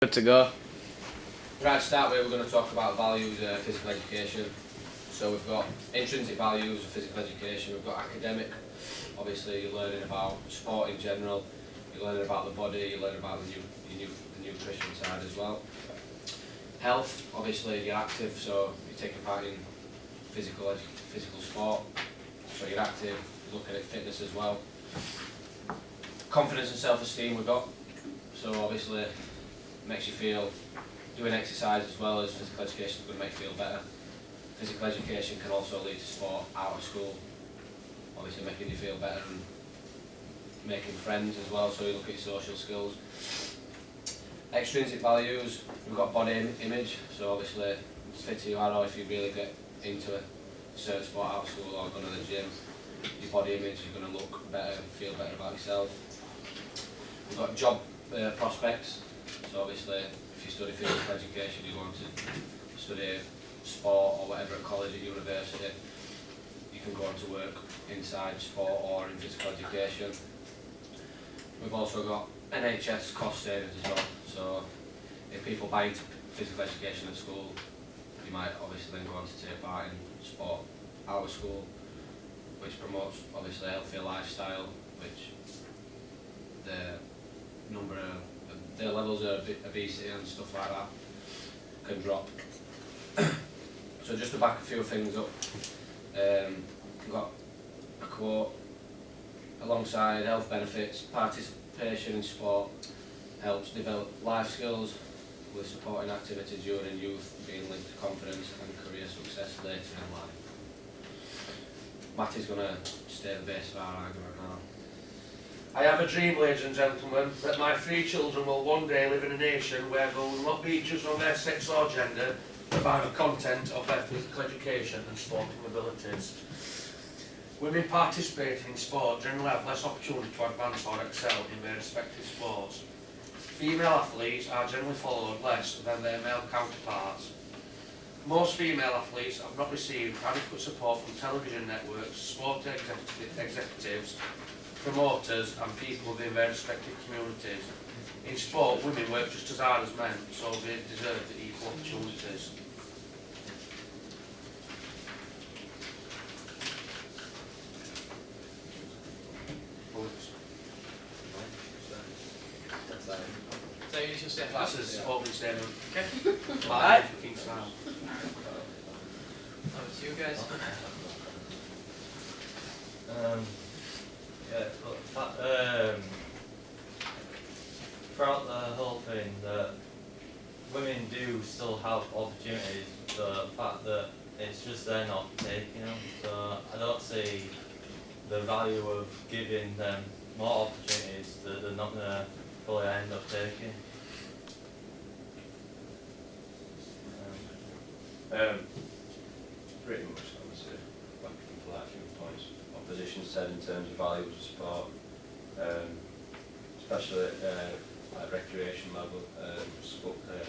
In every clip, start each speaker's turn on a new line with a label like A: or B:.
A: Good to go.
B: Right, to start with, we're going to talk about values of physical education. So we've got intrinsic values of physical education, we've got academic, obviously you're learning about sport in general, you're learning about the body, you're learning about the nutrition side as well. Health, obviously you're active, so you're taking part in physical sport, so you're active, you're looking at fitness as well. Confidence and self-esteem we've got, so obviously makes you feel, doing exercise as well as physical education is going to make you feel better. Physical education can also lead to sport out of school, obviously making you feel better and making friends as well, so you look at your social skills. Extrinsic values, we've got body image, so obviously as fit as you are, or if you really get into a certain sport out of school or going to the gym, your body image, you're going to look better and feel better about yourself. We've got job prospects, so obviously if you study physical education, you want to study sport or whatever at college, at university, you can go on to work inside sport or in physical education. We've also got NHS cost savings as well, so if people buy into physical education at school, you might obviously then go on to take part in sport out of school, which promotes obviously a healthier lifestyle, which the levels of obesity and stuff like that can drop. So just to back a few things up, we've got a quote: alongside health benefits, participation in sport helps develop life skills, with supporting activity during youth being linked to confidence and career success later in life. Matty's going to stay the base of our argument now.
C: I have a dream, ladies and gentlemen, that my 3 children will one day live in a nation where they will not be judged on their sex or gender, but by the content of their physical education and sporting abilities. Women participating in sport generally have less opportunity to advance or excel in their respective sports. Female athletes are generally followed less than their male counterparts. Most female athletes have not received adequate support from television networks, sport executives, promoters and people within their respective communities. In sport, women work just as hard as men, so they deserve the equal opportunities.
A: So you should step
C: That's his opening statement.
A: Okay.
C: Martin Luther King style.
A: Over to you guys.
D: Throughout the whole thing, that women do still have opportunities, the fact that it's just they're not taking them, so I don't see the value of giving them more opportunities that they're not going to fully end up taking.
E: Pretty much, obviously, back to a few points opposition said in terms of values of sport, especially at recreation level,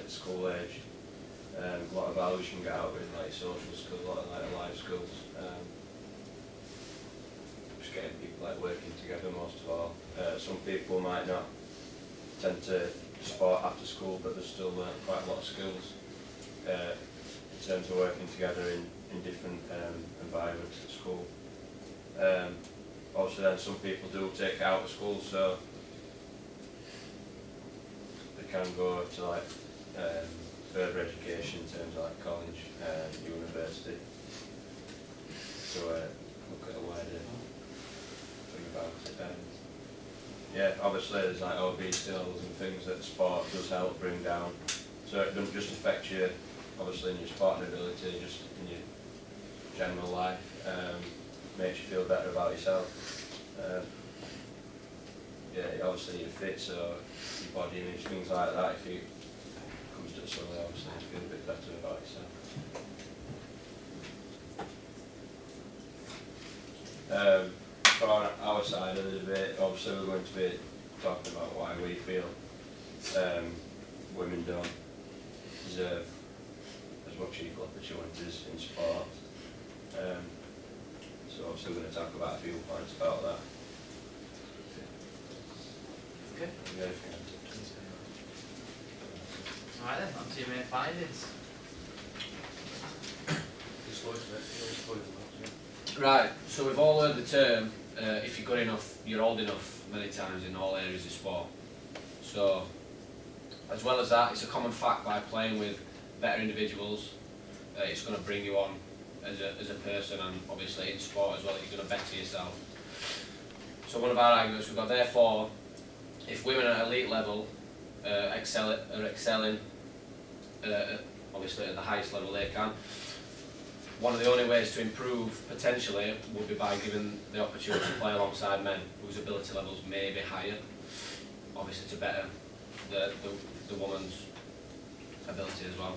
E: school age. A lot of values you can get out of it, like social skills, a lot of like life skills. Just getting people like working together most of all. Some people might not tend to sport after school, but they still learn quite a lot of skills in terms of working together in different environments at school. Obviously then some people do take it out of school, so they can go to like further education in terms of like college and university to look at a wider thing about it. Yeah, obviously there's like obesity levels and things that sport does help bring down, so it doesn't just affect you obviously in your sporting ability, just in your general life. Makes you feel better about yourself. Yeah, obviously you're fit, so your body image, things like that, if it comes to it slowly, obviously you feel a bit better about yourself. For our side of the debate, obviously we're going to be talking about why we feel women don't deserve as much equal opportunities in sport. So obviously we're going to talk about a few points about that.
A: Okay.
E: Yeah.
A: your main findings?
B: Right, so we've all heard the term, if you're good enough, you're old enough, many times in all areas of sport. So, as well as that, it's a common fact by playing with better individuals, it's going to bring you on as a person, and obviously in sport as well, you're going to better yourself. So one of our arguments we've got, therefore, if women at elite level are excelling, obviously at the highest level they can, one of the only ways to improve potentially would be by giving the opportunity to play alongside men whose ability levels may be higher, obviously to better the woman's ability as well.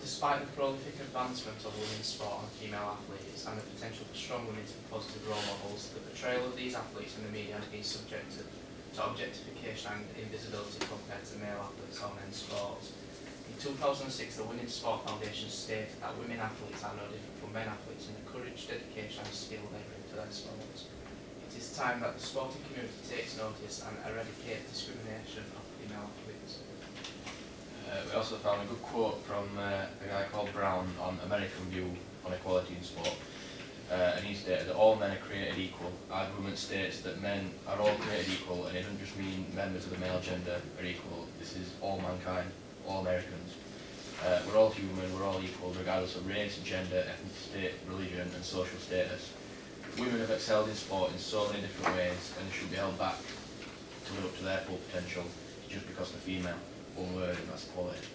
A: Despite the prolific advancement of women's sport and female athletes and the potential for strong women to be positive role models, the portrayal of these athletes in the media has been subjected to objectification and invisibility compared to male athletes or men's sports. In 2006, the Women's Sport Foundation stated that women athletes are no different from men athletes in the courage, dedication and skill they bring to their sports. It is time that the sporting community takes notice and eradicate discrimination of female athletes.
F: We also found a good quote from a guy called Brown on American View on equality in sport. And he stated that all men are created equal. Our government states that men are all created equal, and it doesn't just mean members of the male gender are equal. This is all mankind, all Americans. We're all human, we're all equal, regardless of race, gender, ethnicity, religion and social status. Women have excelled in sport in so many different ways, and should be held back to live up to their full potential just because they're female. One word, and that's equality.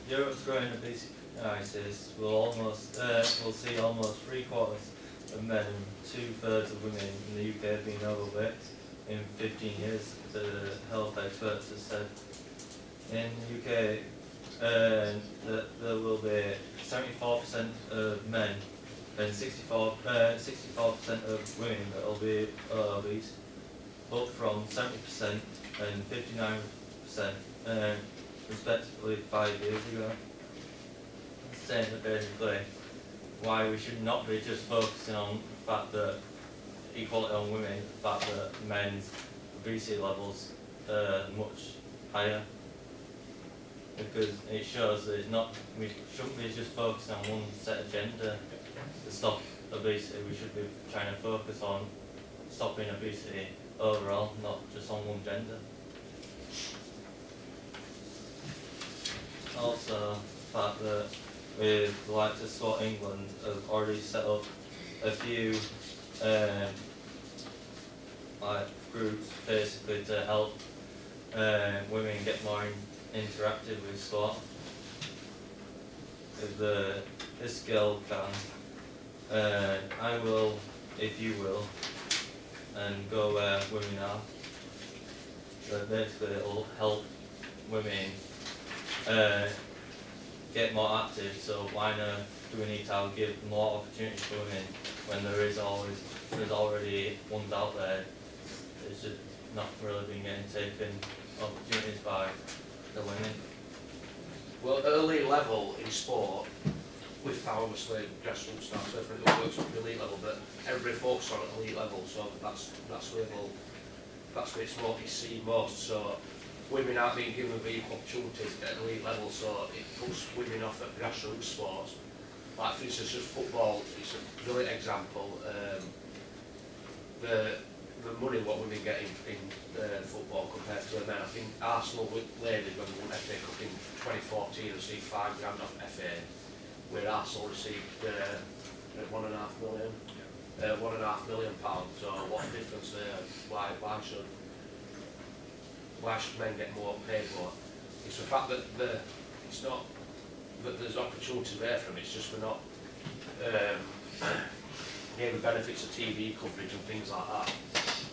D: Europe's growing obesity crisis will see almost 3/4 of men and 2/3 of women in the UK being overweight in 15 years, the health experts have said. In the UK, that there will be 74% of men and 64% of women that will be obese, up from 70% and 59% respectively 5 years ago. Saying that basically why we should not be just focusing on the fact that equality on women, the fact that men's obesity levels are much higher, because it shows that we shouldn't be just focusing on one set of gender to stop obesity. We should be trying to focus on stopping obesity overall, not just on one gender. Also, the fact that with the likes of Sport England have already set up a few groups basically to help women get more interactive with sport. If this girl can, I will, if you will, and go where women are. So basically it will help women get more active, so why not do we need to give more opportunities for women when there's already ones out there? It's just not really been getting taken opportunities by the women.
C: Well, at elite level in sport, we've found obviously grassroots now, so everything that works at the elite level, but everybody focuses on at elite level, so that's where it's seen most. So women aren't being given the equal opportunities at elite level, so it puts women off at grassroots sports. Like for instance, just football, it's a brilliant example. The money what women get in football compared to the men. I think Arsenal ladies, when they won FA Cup in 2014, received £5 grand off FA, where Arsenal received £1.5 million. £1.5 million. So what a difference there? Why should men get more, paid more? It's the fact that it's not that there's opportunities there for them. It's just we're not getting the benefits of TV coverage and things like that.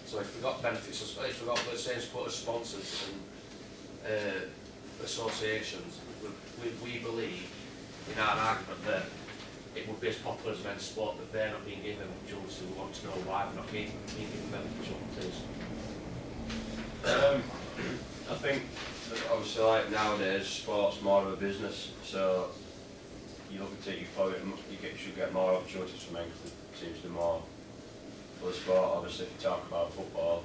C: So if we got benefits, if we got the same support as sponsors and associations, we believe in our argument that it would be as popular as men's sport, but they're not being given opportunities. We want to know why they're not being given them opportunities.
E: I think that obviously like nowadays sport's more of a business, so you look at it, should get more opportunities for men because it seems to be more for the sport. Obviously, if you talk about football,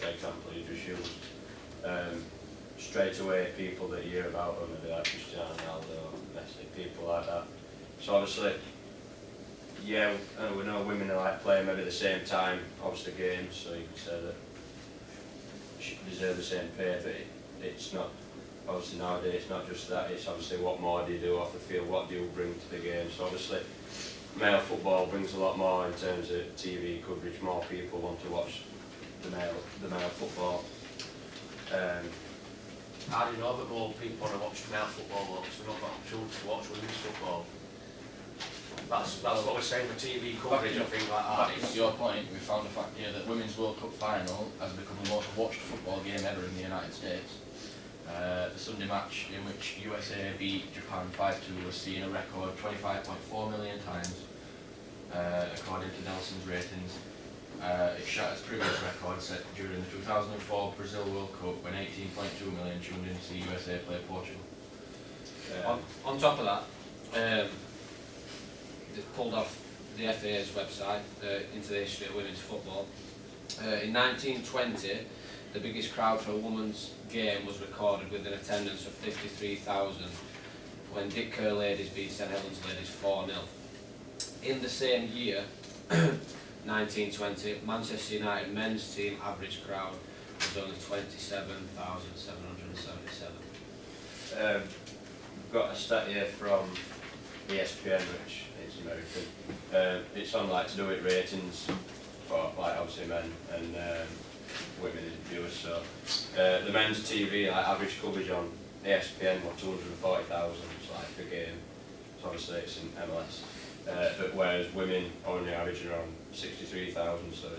E: the example you just used, straight away people that you hear about are maybe like Cristiano Ronaldo, Messi, people like that. So obviously, yeah, we know women are like playing maybe at the same time, obviously games, so you could say that she deserve the same pay, but it's not, obviously nowadays it's not just that, it's obviously what more do you do off the field, what do you bring to the game. So obviously male football brings a lot more in terms of TV coverage, more people want to watch the male football.
C: I do know that more people want to watch male football though, because they've not got opportunity to watch women's football. That's what we're saying with TV coverage and things like that.
F: To your point, we found a fact here that Women's World Cup final has become the most watched football game ever in the United States. The Sunday match in which USA beat Japan 5-2 was seen a record 25.4 million times, according to Nelson's ratings. It shatters previous records set during the 2004 Brazil World Cup when 18.2 million tuned in to see USA play Portugal.
B: On top of that, they've pulled off the FA's website into the history of women's football. In 1920, the biggest crowd for a women's game was recorded with an attendance of 53,000 when Dick Kerr ladies beat St Helens ladies 4-0. In the same year, 1920, Manchester United men's team average crowd was only 27,777.
E: We've got a stat here from ESPN, which is American. It's on like to do with ratings for like obviously men and women viewers. So the men's TV like average coverage on ESPN was 240,000 like per game. So obviously it's in MLS. But whereas women only averaging around 63,000, so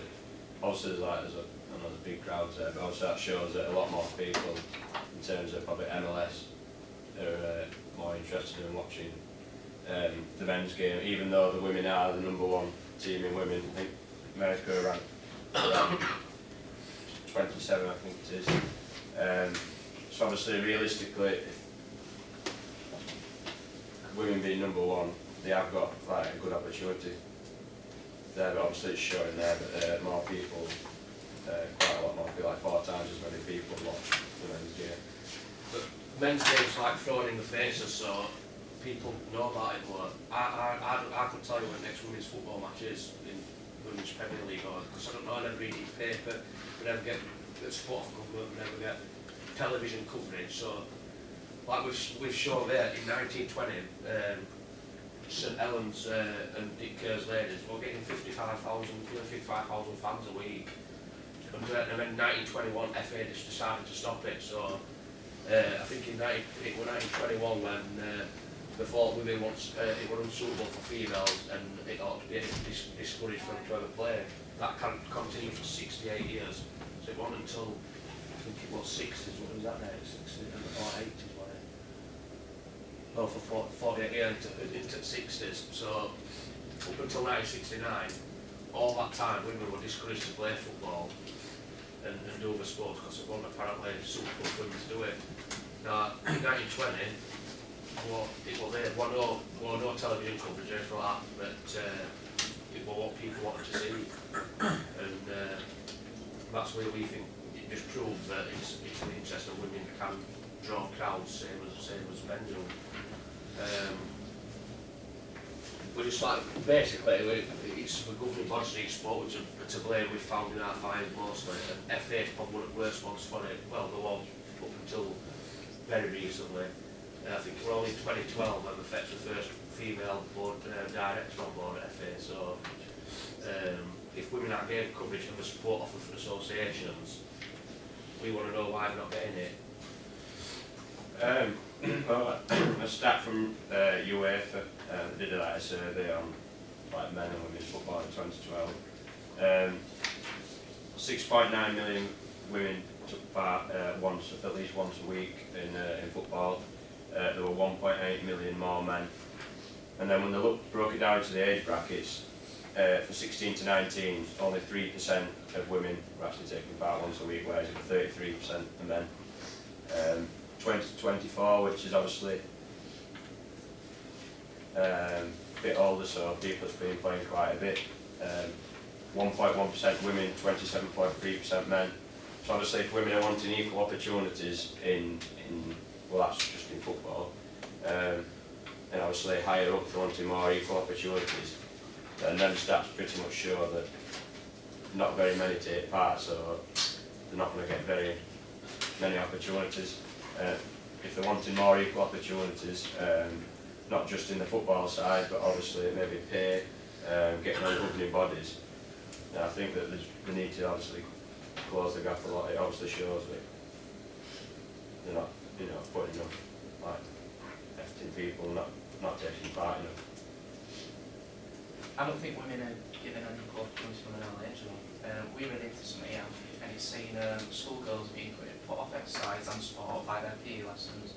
E: obviously there's another big crowds there, but obviously that shows that a lot more people in terms of probably MLS are more interested in watching the men's game, even though the women are the #1 team in women. I think America are around 27, I think it is. So obviously realistically, if women being #1, they have got like a good opportunity there, but obviously it's showing there that more people, quite a lot more people, like 4 times as many people watch the men's game.
C: But men's games like thrown in the faces, so people know about it more. I could tell you when next women's football match is in Women's Premier League, because I don't know, I never read the paper, we never get the sport government, we never get television coverage, so like we've shown there in 1920, St Helens and Dick Kerr's ladies were getting 55,000 fans a week. And then in 1921 FA just decided to stop it, so I think it was 1921 when they thought women it was unsuitable for females and it ought to be discouraged from to ever play. That continued for 68 years, so it wasn't until I think it was 60s, what was that there, 60s or 80s, wasn't it? No, for 48 years into 60s, so up until 1969, all that time women were discouraged to play football and do other sports because it wasn't apparently suitable for women to do it. Now, in 1920, it was there, no television coverage or anything like that, but it was what people wanted to see. And that's where we think it just proves that it's in the interest of women can draw crowds, same as men do. We're just like, basically, it's the governing bodies of each sport which are to blame. We've found in our fines mostly, and FA is probably one of the worst ones for it. Well, there was up until very recently. I think we're only in 2012 when we fetched the first female board director on board at FA. So if women aren't getting coverage and the support offered from associations, we want to know why they're not getting it.
E: Well, a stat from UEFA, they did a survey on like men and women's football in 2012. 6.9 million women took part at least once a week in football. There were 1.8 million more men. And then when they broke it down to the age brackets, for 16 to 19, only 3% of women were actually taking part once a week, whereas it was 33% of men. 20 to 24, which is obviously bit older, so people have been playing quite a bit. 1.1% women, 27.3% men. So obviously if women are wanting equal opportunities in well, that's just in football, and obviously higher up for wanting more equal opportunities, and then stats pretty much show that not very many take part, so they're not going to get very many opportunities. If they're wanting more equal opportunities, not just in the football side, but obviously maybe pay, getting on governing bodies, then I think that they need to obviously close the gap a lot. It obviously shows that they're not, putting enough, like, effort in people, not taking part enough.
A: I don't think women are given an equal opportunity from an early age. We read into something here, and it's saying schoolgirls being put off exercise and sport by their PE lessons.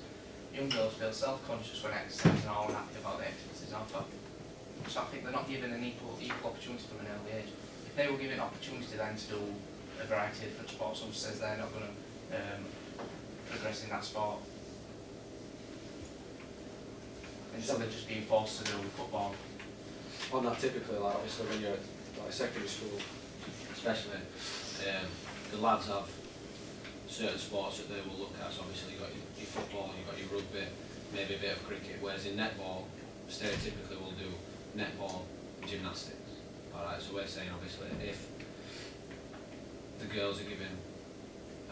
A: Young girls feel self-conscious when exercising or unhappy about the activities offered. So I think they're not given an equal opportunity from an early age. If they were given an opportunity then to do a variety of different sports, someone says they're not going to progress in that sport. Instead of just being forced to do football.
B: On that, typically, like obviously when you're at like secondary school, especially, the lads have certain sports that they will look at. So obviously you've got your football, you've got your rugby, maybe a bit of cricket. Whereas in netball, stereotypically we'll do netball, gymnastics. Alright, so we're saying obviously if the girls are given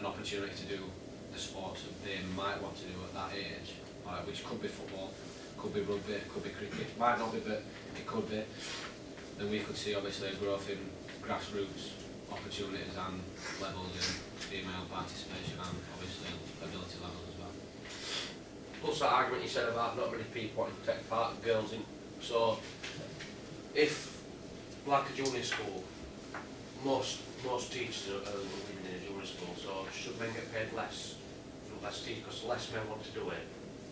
B: an opportunity to do the sports that they might want to do at that age, alright, which could be football, could be rugby, could be cricket, might not be, but it could be, then we could see obviously a growth in grassroots opportunities and levels in female participation and obviously ability levels as well.
C: Plus that argument you said about not many people wanting to take part, girls in. So if, like a junior school, most teachers are women in a junior school, so should men get paid less? Less teachers, because less men want to do it,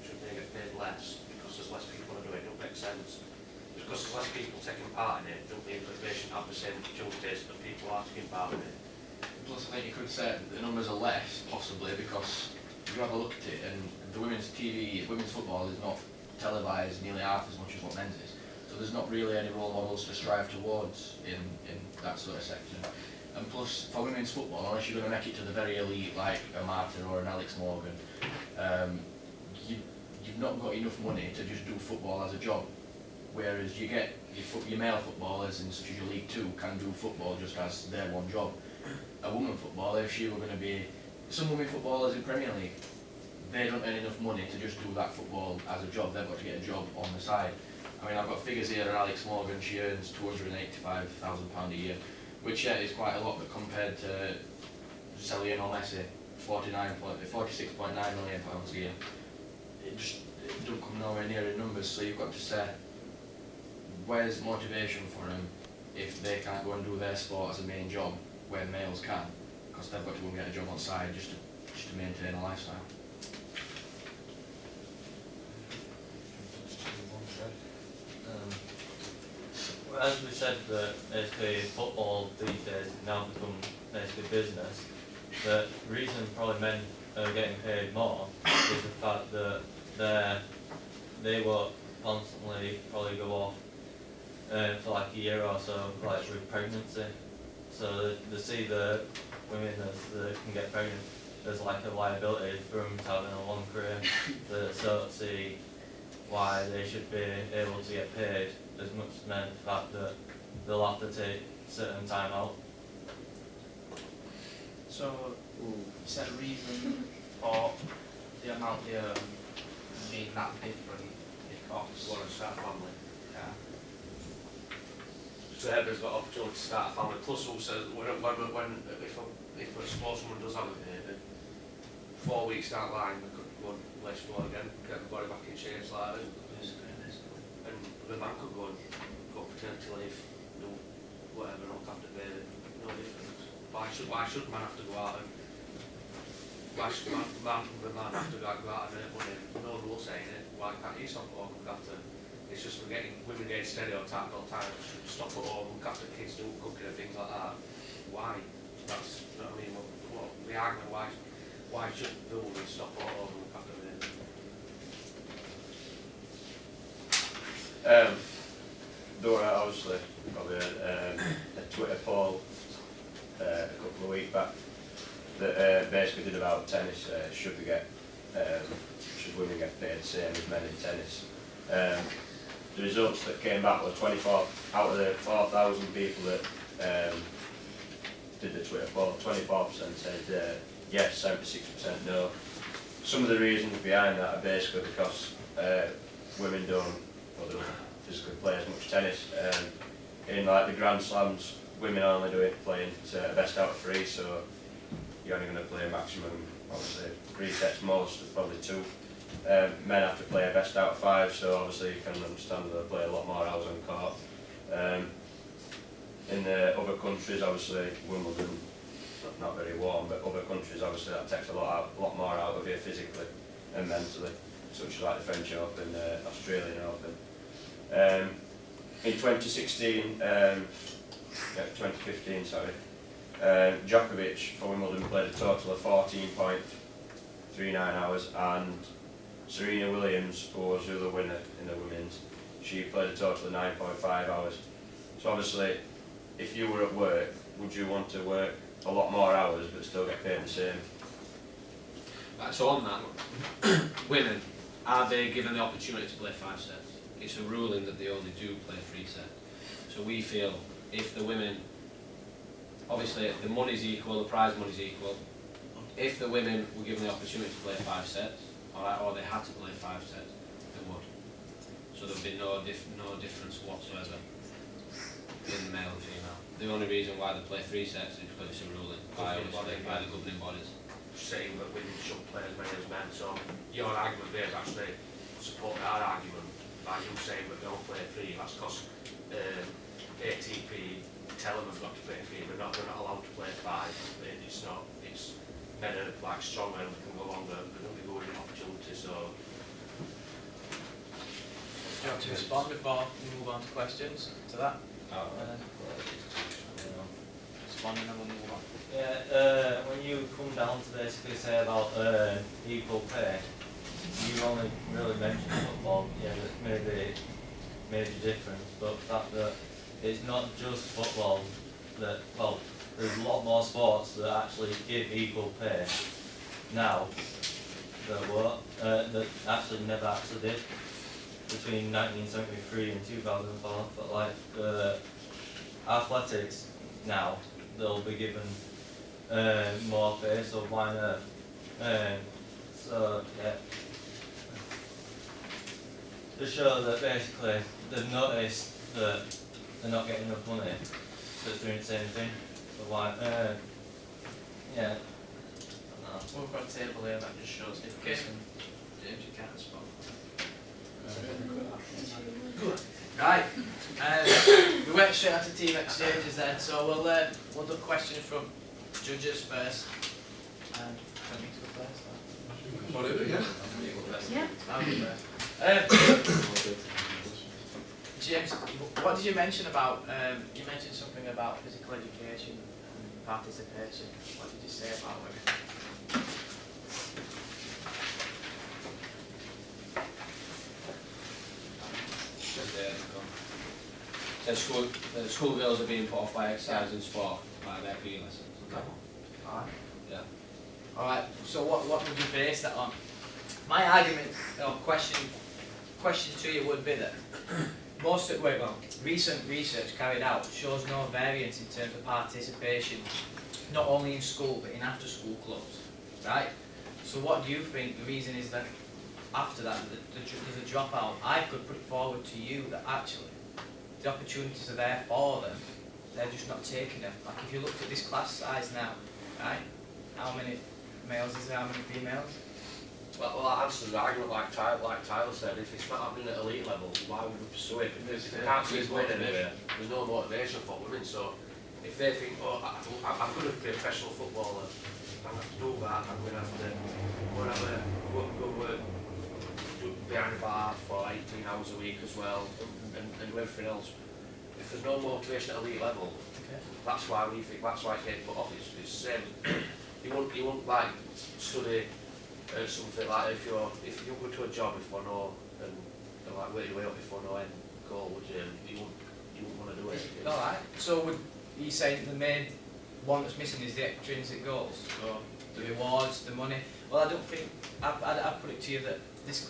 C: should they get paid less? Because there's less people to do it, it don't make sense. Because there's less people taking part in it, don't mean that they should have the same duties that people are taking part in it.
F: Plus, I think you could say that the numbers are less, possibly, because you have a look at it, and the women's football is not televised nearly half as much as what men's is. So there's not really any role models to strive towards in that sort of section. And plus, for women's football, unless you're going to make it to the very elite, like a Martin or an Alex Morgan, you've not got enough money to just do football as a job. Whereas you get your male footballers in such as your League Two can do football just as their one job. A woman footballer, if she were going to be, some women footballers in Premier League, they don't earn enough money to just do that football as a job. They've got to get a job on the side. I mean, I've got figures here. Alex Morgan, she earns £285,000 a year, which is quite a lot, but compared to Lionel Messi, £46.9 million a year, it don't come nowhere near in numbers. So you've got to say, where's motivation for them if they can't go and do their sport as a main job where males can, because they've got to go and get a job on side just to maintain a lifestyle.
D: As we said, that basically football these days has now become basically business. The reason probably men are getting paid more is the fact that they will constantly probably go off for like a year or so, like with pregnancy. So they see the women as they can get pregnant as like a liability for them to having a long career. They don't see why they should be able to get paid as much as men, the fact that they'll have to take certain time out.
A: So, is there a reason for the amount they earn being that different? Because
C: Want to start a family.
A: yeah.
C: So everyone's got opportunity to start a family. Plus also, if a sportswoman does have a baby, 4 weeks down the line, we could go and play sport again, get the body back in shape slightly. And the man could go and go paternity leave, do whatever, look after the baby. No difference. Why should man have to go out and why should the man have to go out and earn money? No rule saying it. Why can't he stop at home and look after? It's just women getting stereotyped all the time. Should stop at home, look after kids, do cooking and things like that. Why? That's, you know what I mean? What the argument? Why should the woman stop at home and look after them?
E: Dora, obviously, probably a Twitter poll a couple of weeks back that basically did about tennis. Should women get paid the same as men in tennis? The results that came back were 24 out of the 4,000 people that did the Twitter poll. 24% said yes, 76% no. Some of the reasons behind that are basically because women don't physically play as much tennis. In like the Grand Slams, women only do it playing to best out of 3, so you're only going to play a maximum, obviously 3 sets most, probably 2. Men have to play a best out of 5, so obviously you can understand that they play a lot more hours on court. In the other countries, obviously Wimbledon, not very warm, but other countries obviously that takes a lot more out of you physically and mentally, such as like the French Open, Australian Open. In 2016, 2015, sorry, Djokovic for Wimbledon played a total of 14.39 hours, and Serena Williams, who was the other winner in the women's, she played a total of 9.5 hours. So obviously, if you were at work, would you want to work a lot more hours but still get paid the same?
B: Right, so on that, women, are they given the opportunity to play 5 sets? It's a ruling that they only do play 3 sets. So we feel if the women, obviously the money's equal, the prize money's equal. If the women were given the opportunity to play 5 sets, or they had to play 5 sets, they would. So there would be no difference whatsoever in male and female. The only reason why they play 3 sets is because it's a ruling by the governing bodies.
C: Saying that women should play as many as men, so your argument there is actually supporting our argument by you saying that don't play 3, that's because ATP tell them they've got to play 3, they're not allowed to play 5. It's men are like stronger and they can go longer, they don't be going in opportunity, so.
A: Do you want to respond before we move on to questions to that? Respond and then we'll move on.
D: Yeah, when you come down to basically say about equal pay, you only really mentioned football. Yeah, that maybe made a difference, but the fact that it's not just football, that, well, there's a lot more sports that actually give equal pay now that actually never actually did between 1973 and 2004. But like athletics now, they'll be given more pay, so why not? So yeah, to show that basically they've noticed that they're not getting enough money, so it's doing the same thing. So why? Yeah. No.
A: We've got a table here that just shows if James, you can't respond. Good. Right. We went straight on to team exchanges then, so we'll do questions from judges first. Can you go first?
G: What is it, yeah?
H: Yeah.
A: I'll go first. James, what did you mention about? You mentioned something about physical education and participation. What did you say about women?
B: School girls are being put off by exercise and sport by their PE lessons.
A: Alright.
B: Yeah.
A: Alright, so what would you base that on? My argument, or question to you would be that recent research carried out shows no variance in terms of participation, not only in school but in after school clubs, right? So what do you think the reason is that after that there's a dropout? I could put it forward to you that actually the opportunities are there for them, they're just not taking them. Like if you looked at this class size now, right? How many males is there, how many females?
C: Well, that answers the argument like Tyler said. If it's not happening at elite level, why would we pursue it? Because if they can't see it's going anywhere, there's no motivation for women. So if they think, oh, I'm going to be a professional footballer, I'm going to have to do that, I'm going to have to go work behind the bar for 18 hours a week as well, and do everything else. If there's no motivation at elite level, that's why we think, that's why it's getting put off. It's the same. You won't like study something like if you go to a job before no and like work your way up before no end, goal, would you? You wouldn't want to do it.
A: Alright, so would you say the main one that's missing is the extrinsic goals? So the rewards, the money? Well, I don't think, I'd put it to you that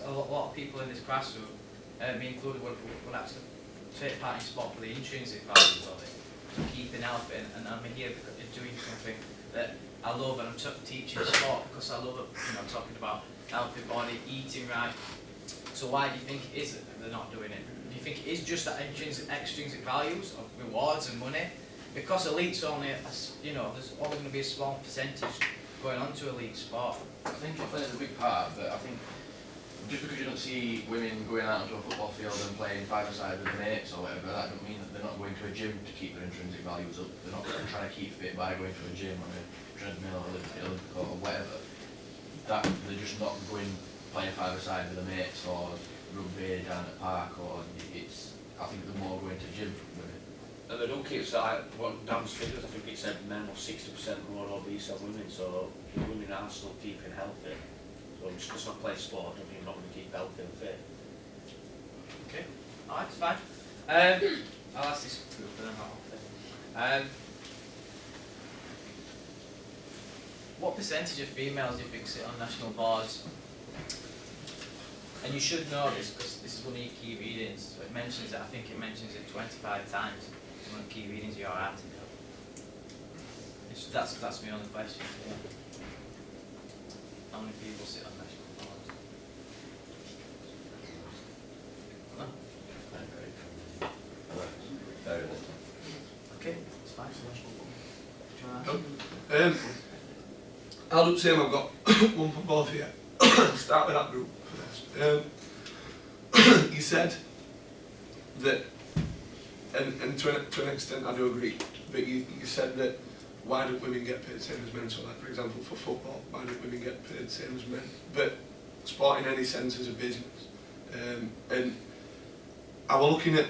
A: a lot of people in this classroom, me included, would actually take part in sport for the intrinsic values of it, to keeping healthy, and I'm here because you're doing something that I love, and I'm teaching sport because I love it, talking about healthy body, eating right. So why do you think it is that they're not doing it? Do you think it is just that extrinsic values of rewards and money? Because elite's only, there's only going to be a small percentage going on to elite sport.
F: I think there's a big part of that. I think just because you don't see women going out onto a football field and playing five-a-side with their mates or whatever, that doesn't mean that they're not going to a gym to keep their intrinsic values up. They're not trying to keep fit by going to a gym on a treadmill or Olympic or whatever. That they're just not going playing five-a-side with their mates or rugby down at the park, or I think they're more going to gym from women.
C: And they don't keep, so what Dan's figures, I think it said men are 60% more obese than women, so women are still keeping healthy. So just because not play sport, doesn't mean you're not going to keep healthy and fit.
A: Okay, alright, it's fine. I'll ask this group and then I'll what percentage of females do you think sit on national boards? And you should know this because this is one of your key readings. So it mentions it, I think it mentions it 25 times. It's one of the key readings of your article. That's my only question. Yeah. How many people sit on national boards? No? Okay, it's fine. Do you want to ask?
G: I'll look same, I've got one for both of you. Start with that group first. You said that, and to an extent I do agree, but you said that why don't women get paid the same as men? So like for example for football, why don't women get paid the same as men? But sport in any sense is a business. And I was looking at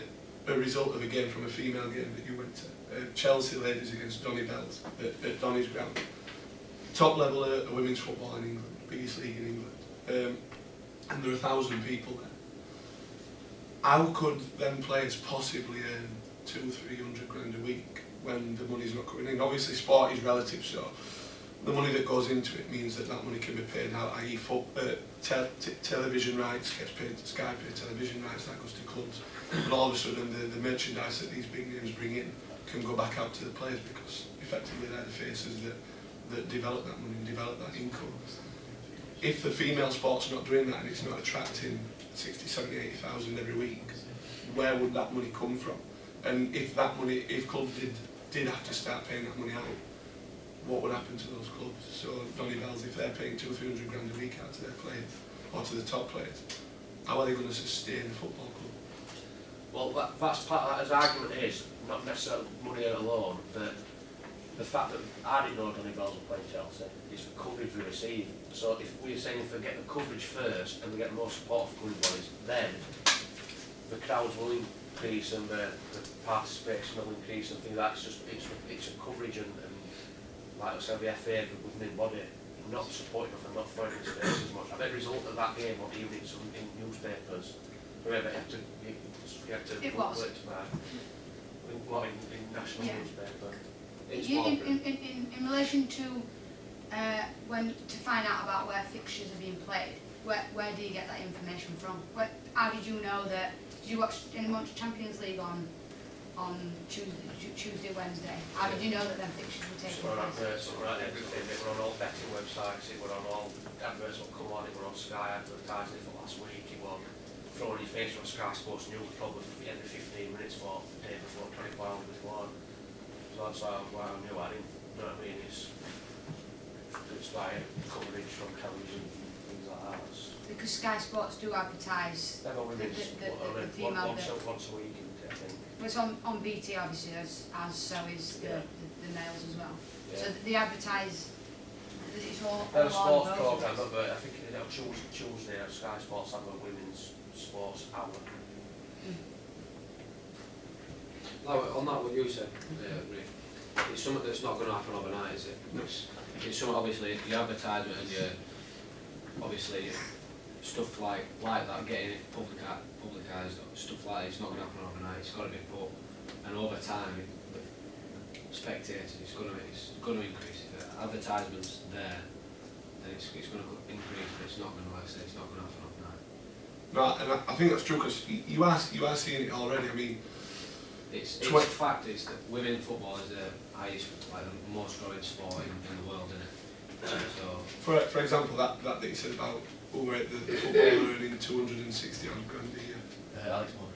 G: a result of a game from a female game that you went to. Chelsea ladies against Donny Bells at Donny's ground. Top level of women's football in England, biggest league in England, and there are 1,000 people there. How could them players possibly earn 200-300 grand a week when the money's not coming in? Obviously sport is relative, so the money that goes into it means that money can be paid out, i.e. television rights gets paid to Sky, pay television rights, that goes to clubs, but all of a sudden the merchandise that these big names bring in can go back out to the players because effectively they're the faces that develop that money and develop that income. If the female sport's not doing that and it's not attracting 60, 70, 80,000 every week, where would that money come from? And if that money, if clubs did have to start paying that money out, what would happen to those clubs? So Donny Bells, if they're paying 200-300 grand a week out to their players, or to the top players, how are they going to sustain a football club?
C: Well, that's part of that, as argument is, not necessarily money alone, that the fact that I didn't know Donny Bells would play Chelsea is the coverage we receive. So if we're saying if we get the coverage first and we get more support for good boys, then the crowds will increase and the participation will increase and things like that. It's a coverage and like I said, the FA, the governing body, not supporting us and not throwing in space as much. I bet the result of that game was even in newspapers. Remember, you had to
H: it was.
C: In national newspaper.
H: In relation to when to find out about where fixtures are being played, where do you get that information from? How did you know that? Did you watch any much Champions League on Tuesday, Wednesday? How did you know that them fixtures were taking place?
C: So everything. They were on all betting websites. It were on all adverts that come on. It were on Sky advertising for last week. It was throwing your face on Sky Sports News probably every 15 minutes for the day before 24 hours before. So that's why I knew. I didn't know what I mean. It's like coverage from television, things like that.
H: Because Sky Sports do advertise
C: They've got women's
H: the female
C: once a week, I think.
H: It's on BT obviously, as so is the males as well.
C: Yeah.
H: So they advertise. It's all
C: They're a
H: on
C: sports
H: both.
C: programme, but I think Tuesday at Sky Sports have a women's sports hour.
I: On that, what you said, it's something that's not going to happen overnight, is it?
B: It's something, obviously, your advertisement and your, obviously,
I: stuff like that, getting it publicised, stuff like that, it's not going to happen overnight. It's got to be put, and over time, spectators, it's going to increase. If the advertisements there, then it's going to increase, but it's not going to, like I say, it's not going to happen overnight.
G: No, and I think that's true because you are seeing it already. I mean,
I: It's a fact is that women football is the highest, like the most growing sport in the world, isn't it? So
G: for example, that you said about the footballer earning 260 odd grand a year.
F: Alex Moore.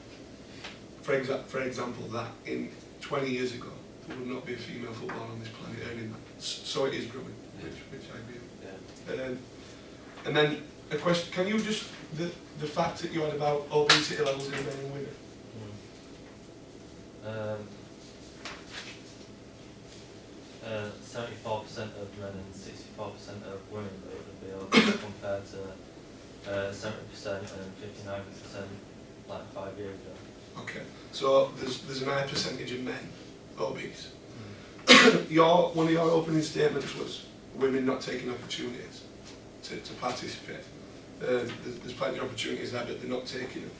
G: For example, that in 20 years ago there would not be a female footballer on this planet earning that. So it is growing, which I agree with.
I: yeah.
G: And then a question: can you just the fact that you had about obesity levels in men and women?
D: 74% of men and 64% of women would be obese compared to 70% and 59% like 5 years ago.
G: Okay, so there's a high percentage of men obese. One of your opening statements was women not taking opportunities to participate. There's plenty of opportunities there, but they're not taking them.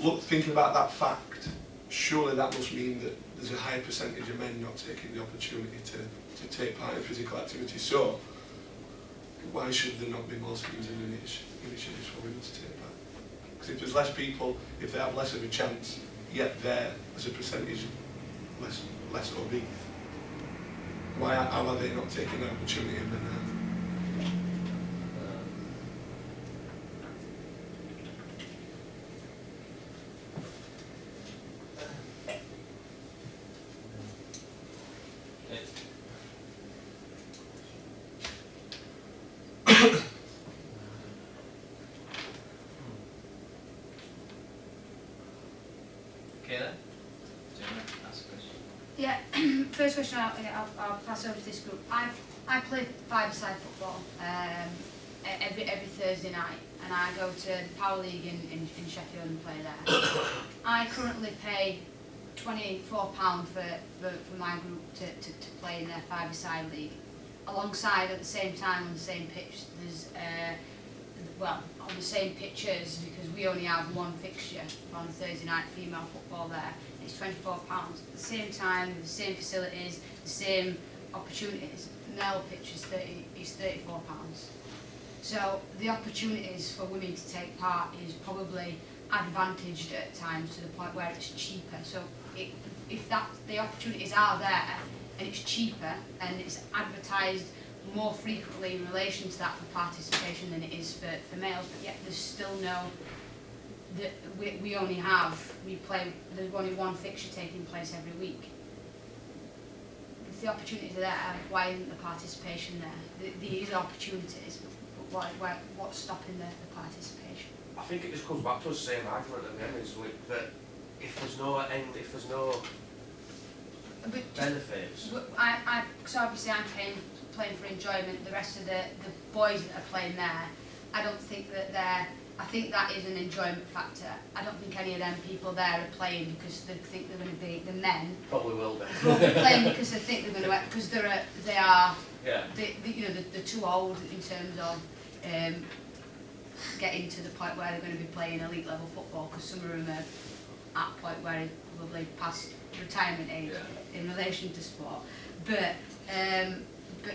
G: Look, thinking about that fact, surely that must mean that there's a high percentage of men not taking the opportunity to take part in physical activity. So, why should there not be more schemes and initiatives for women to take part? Because if there's less people, if they have less of a chance, yet they're, as a percentage, less obese, how are they not taking that opportunity and then
A: Okay then. Do you want to ask a question?
H: Yeah, first question I'll pass over to this group. I play five-a-side football every Thursday night, and I go to the Power League in Sheffield and play there. I currently pay £24 for my group to play in their five-a-side league. Alongside, at the same time, on the same pitch, there's on the same pitches, because we only have one fixture on Thursday night female football there. It's £24. At the same time, the same facilities, the same opportunities. Male pitch is £34. So the opportunities for women to take part is probably advantaged at times to the point where it's cheaper. So if the opportunities are there and it's cheaper and it's advertised more frequently in relation to that for participation than it is for males, but yet there's still there's only one fixture taking place every week. If the opportunities are there, why isn't the participation there? There is opportunities, but what's stopping the participation?
C: I think it just comes back to the same argument again, is that if there's no benefits.
H: So obviously I'm playing for enjoyment. The rest of the boys that are playing there, I don't think that I think that is an enjoyment factor. I don't think any of them people there are playing because they think they're going to be the men.
C: Probably will be.
H: They're playing because they think they're going to, because they're too old in terms of getting to the point where they're going to be playing elite level football, because some of them are at a point where they're probably past retirement age in relation to sport. But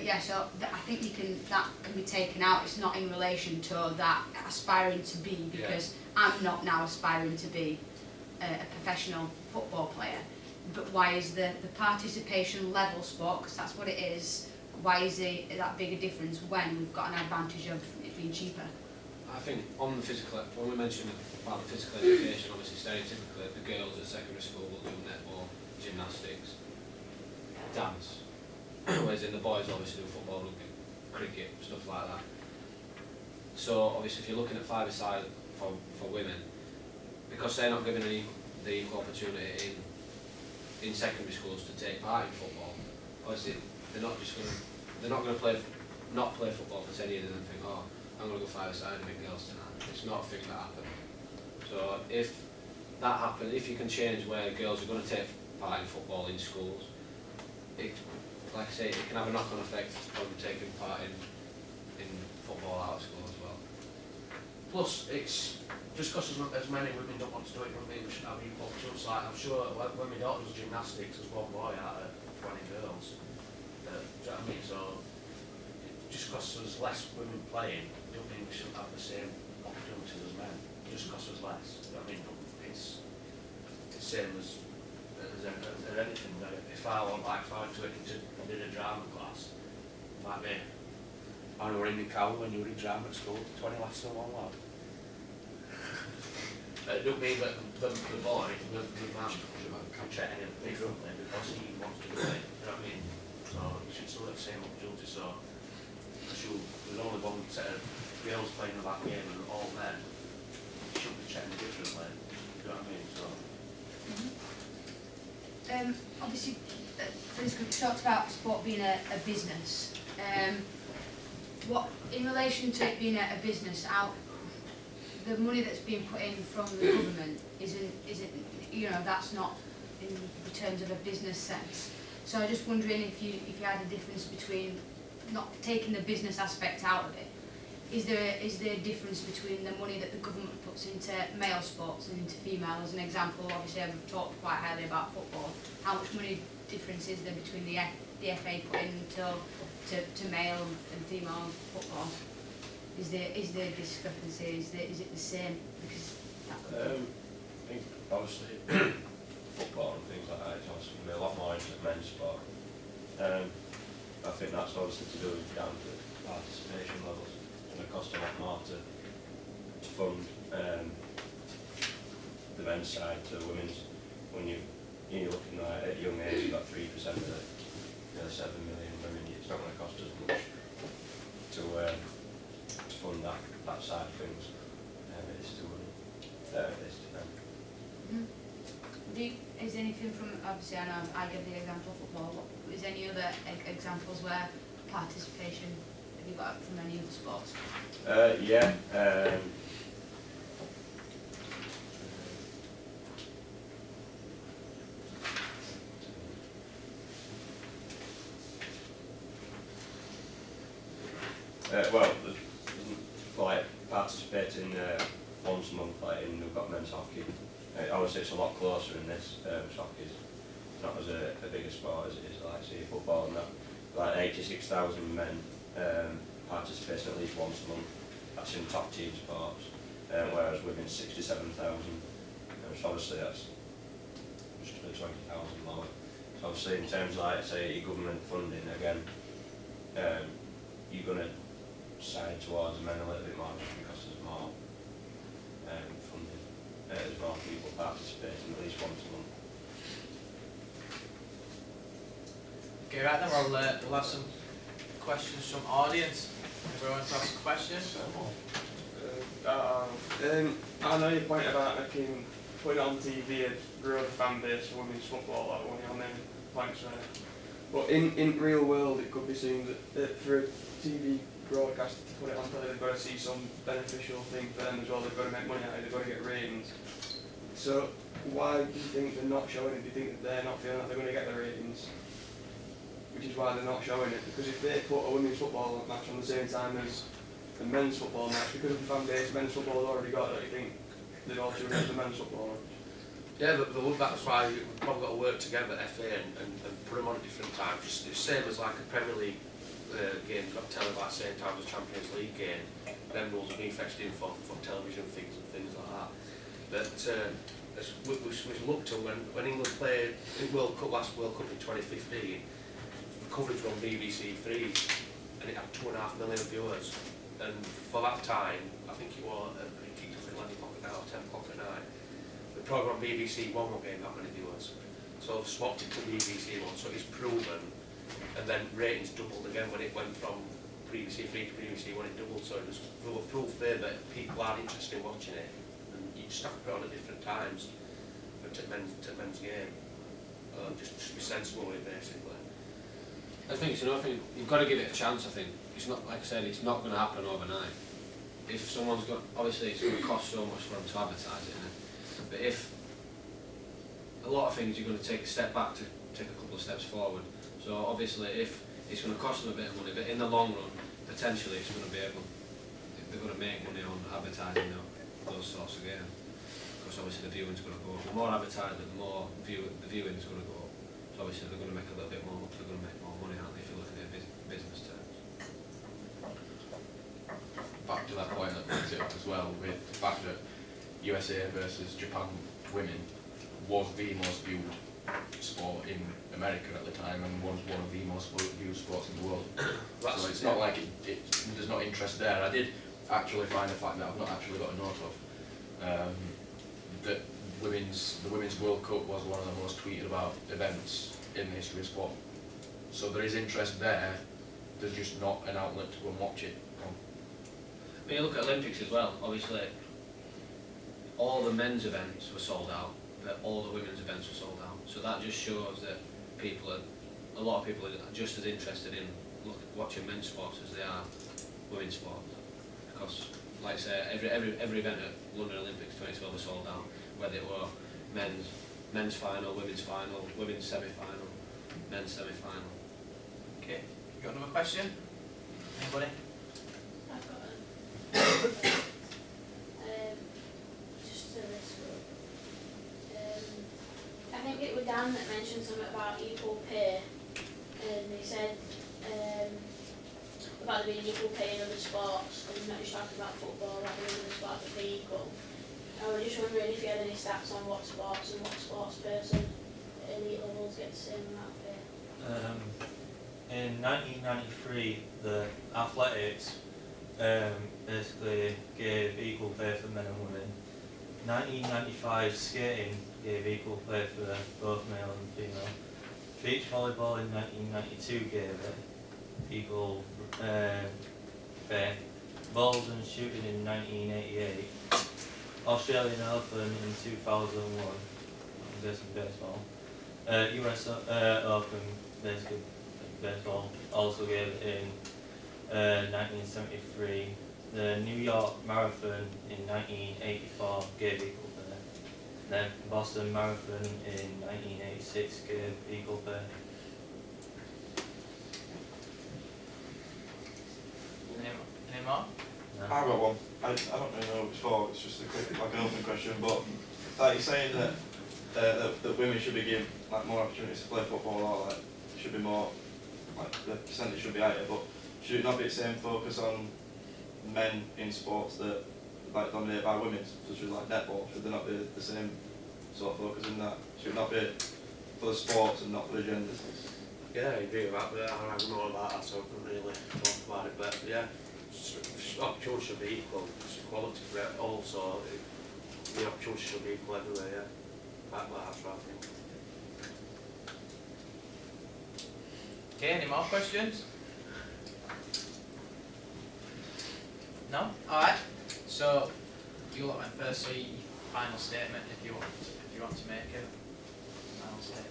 H: yeah, so I think that can be taken out. It's not in relation to that aspiring to be, because I'm not now aspiring to be a professional football player. But why is the participation level sport, because that's what it is, why is it that big a difference when we've got an advantage of it being cheaper?
I: I think on the physical, when we mentioned about the physical education, obviously stereotypically the girls at secondary school will do netball, gymnastics, dance, whereas in the boys obviously do football, rugby, cricket, stuff like that. So obviously if you're looking at five-a-side for women, because they're not given the equal opportunity in secondary schools to take part in football, obviously they're not going to not play football for 10 years and then think, oh, I'm going to go five-a-side and make girls tonight. It's not a thing that happens. So if that happens, if you can change where girls are going to take part in football in schools, like I say, it can have a knock-on effect on taking part in football out of school as well.
C: Plus, it's just because as many women don't want to do it, doesn't mean we shouldn't have equal opportunities. Like, I'm sure when my daughter does gymnastics, there's one boy out of 20 girls. Do you know what I mean? So, just because there's less women playing, don't mean we shouldn't have the same opportunities as men. Just because there's less. You know what I mean? It's the same as anything. If I want, like, if I went to I did a drama class, might be, I know in the cow when you were in drama at school, 20 lads and one lad. It don't mean that the boy, the man, can treat him differently because he wants to play. You know what I mean? So you should still have the same opportunity. So there's only one set of girls playing in that game and all men. You shouldn't be treating differently. You know what I mean? So.
H: Obviously, Francis, we talked about sport being a business. What, in relation to it being a business, the money that's being put in from the government isn't, you know, that's not in terms of a business sense. So I'm just wondering if you had a difference between not taking the business aspect out of it. Is there a difference between the money that the government puts into male sports and into female? As an example, obviously I've talked quite highly about football. How much money difference is there between the FA putting to male and female football? Is there discrepancy? Is it the same? Because
E: I think obviously football and things like that is obviously going to be a lot more into men's sport. I think that's obviously to do with down to participation levels. It's going to cost a lot more to fund the men's side to the women's. When you're looking at a young age, you've got 3% of the 7 million women. It's not going to cost as much to fund that side of things. It is to women. It is to men.
H: Is anything from, obviously I know I give the example of football, but is any other examples where participation, have you got from any other sports?
E: Yeah. Well, like participating once a month, like we've got men's hockey. Obviously, it's a lot closer in this. Hockey's not as a big a sport as it is like say football and that. Like 86,000 men participating at least once a month. That's in top team sports, whereas women 67,000. So obviously that's just 20,000 lower. So obviously in terms of like say government funding again, you're going to side towards men a little bit more just because there's more funding. There's more people participating at least once a month.
J: Okay, right then we'll have some questions from audience. Everyone wants to ask a question?
K: I know your point about putting it on TV and grow the fan base for women's football, like one of your main points there. But in real world, it could be seen that for a TV broadcaster to put it on telly, they've got to see some beneficial thing for them as well. They've got to make money out of it. They've got to get ratings. So why do you think they're not showing it? Do you think that they're not feeling that they're going to get the ratings? Which is why they're not showing it. Because if they put a women's football match on the same time as a men's football match, because of the fan base men's football has already got it, I think they'd all tune into the men's football match.
C: Yeah, but that's why we've probably got to work together, FA, and put them on at different times. Just the same as like a Premier League game got televised same time as Champions League game. Them rules are being fetched in for television things and things like that. But as we looked to when England played in last World Cup in 2015, the coverage was on BBC 3 and it had 2.5 million viewers. And for that time, I think it was it kicked off at 11 o'clock at night or 10 o'clock at night. The programme BBC One won't get that many viewers. So I've swapped it to BBC One, so it's proven. And then ratings doubled again when it went from BBC 3 to BBC 1, it doubled. So it was proof there that people are interested in watching it. And you just have to put it on at different times to men's game. Just be sensible with it, basically.
I: I think it's another thing, you've got to give it a chance, I think. It's not, like I said, it's not going to happen overnight. If someone's got, obviously it's going to cost so much for them to advertise it, but if a lot of things you're going to take a step back to take a couple of steps forward. So obviously if it's going to cost them a bit of money, but in the long run, potentially it's going to be able, they're going to make money on advertising those sorts of games. Because obviously the viewing's going to go up. The more advertising, the more the viewing's going to go up. So obviously they're going to make a little bit more. They're going to make more money, aren't they? If you look at it in business terms.
F: Back to that point that brings it up as well, with the fact that USA versus Japan women was the most viewed sport in America at the time and was one of the most viewed sports in the world. So it's not like there's not interest there. I did actually find a fact that I've not actually got a note of, that the Women's World Cup was one of the most tweeted about events in the history of sport. So there is interest there, there's just not an outlet to go and watch it.
I: When you look at Olympics as well, obviously all the men's events were sold out, but all the women's events were sold out. So that just shows that a lot of people are just as interested in watching men's sports as they are women's sports. Because, like I say, every event at London Olympics 2012 was sold out, whether it were men's final, women's semi-final, men's semi-final.
J: Okay, you got another question? Anybody?
L: I've got just to this group. I think it was Dan that mentioned something about equal pay, and he said about there being equal pay in other sports, and not just talking about football, like the other sports would be equal. I was just wondering if you had any stats on what sports and what sports person at elite levels get the same amount of pay.
D: In 1993, the athletics basically gave equal pay for men and women. 1995, skating gave equal pay for both male and female. Beach volleyball in 1992 gave it equal pay. Bowls and shooting in 1988. Australian Open in 2001, I'm guessing baseball. US Open, basically baseball, also gave it in 1973. The New York Marathon in 1984 gave equal pay. Then Boston Marathon in 1986 gave equal pay.
J: Any more?
D: No.
M: I've got one. I don't really know what it's for, it's just a quick, like an open question, but like you're saying that that women should be given like more opportunities to play football, or like should be more, like the percentage should be higher, but should it not be the same focus on men in sports that like dominated by women, such as like netball? Should there not be the same sort of focus in that? Should it not be for the sports and not for the genders?
C: Yeah, I agree with that, but I don't know about that, so I can't really talk about it, but yeah, opportunity should be equal, it's equality for it also, the opportunity should be equal everywhere, yeah. That's what I think.
J: Okay, any more questions? No? Alright, so you lot went first, so your final statement if you want to make it. Final statement.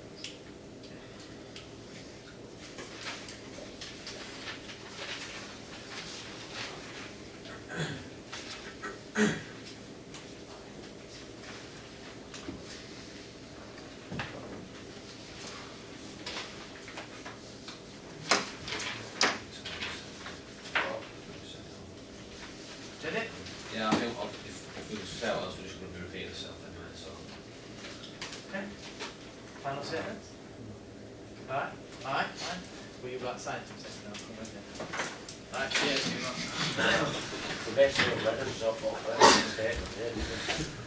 J: Did it?
I: Yeah, I think if we sell us, we're just going to be repeating ourselves anyway, so.
J: Okay. Final statement? Alright, fine. Will you go outside for a second? I'll come with you. Alright, cheers, you lot.
C: The best thing I've read is off statement, yeah.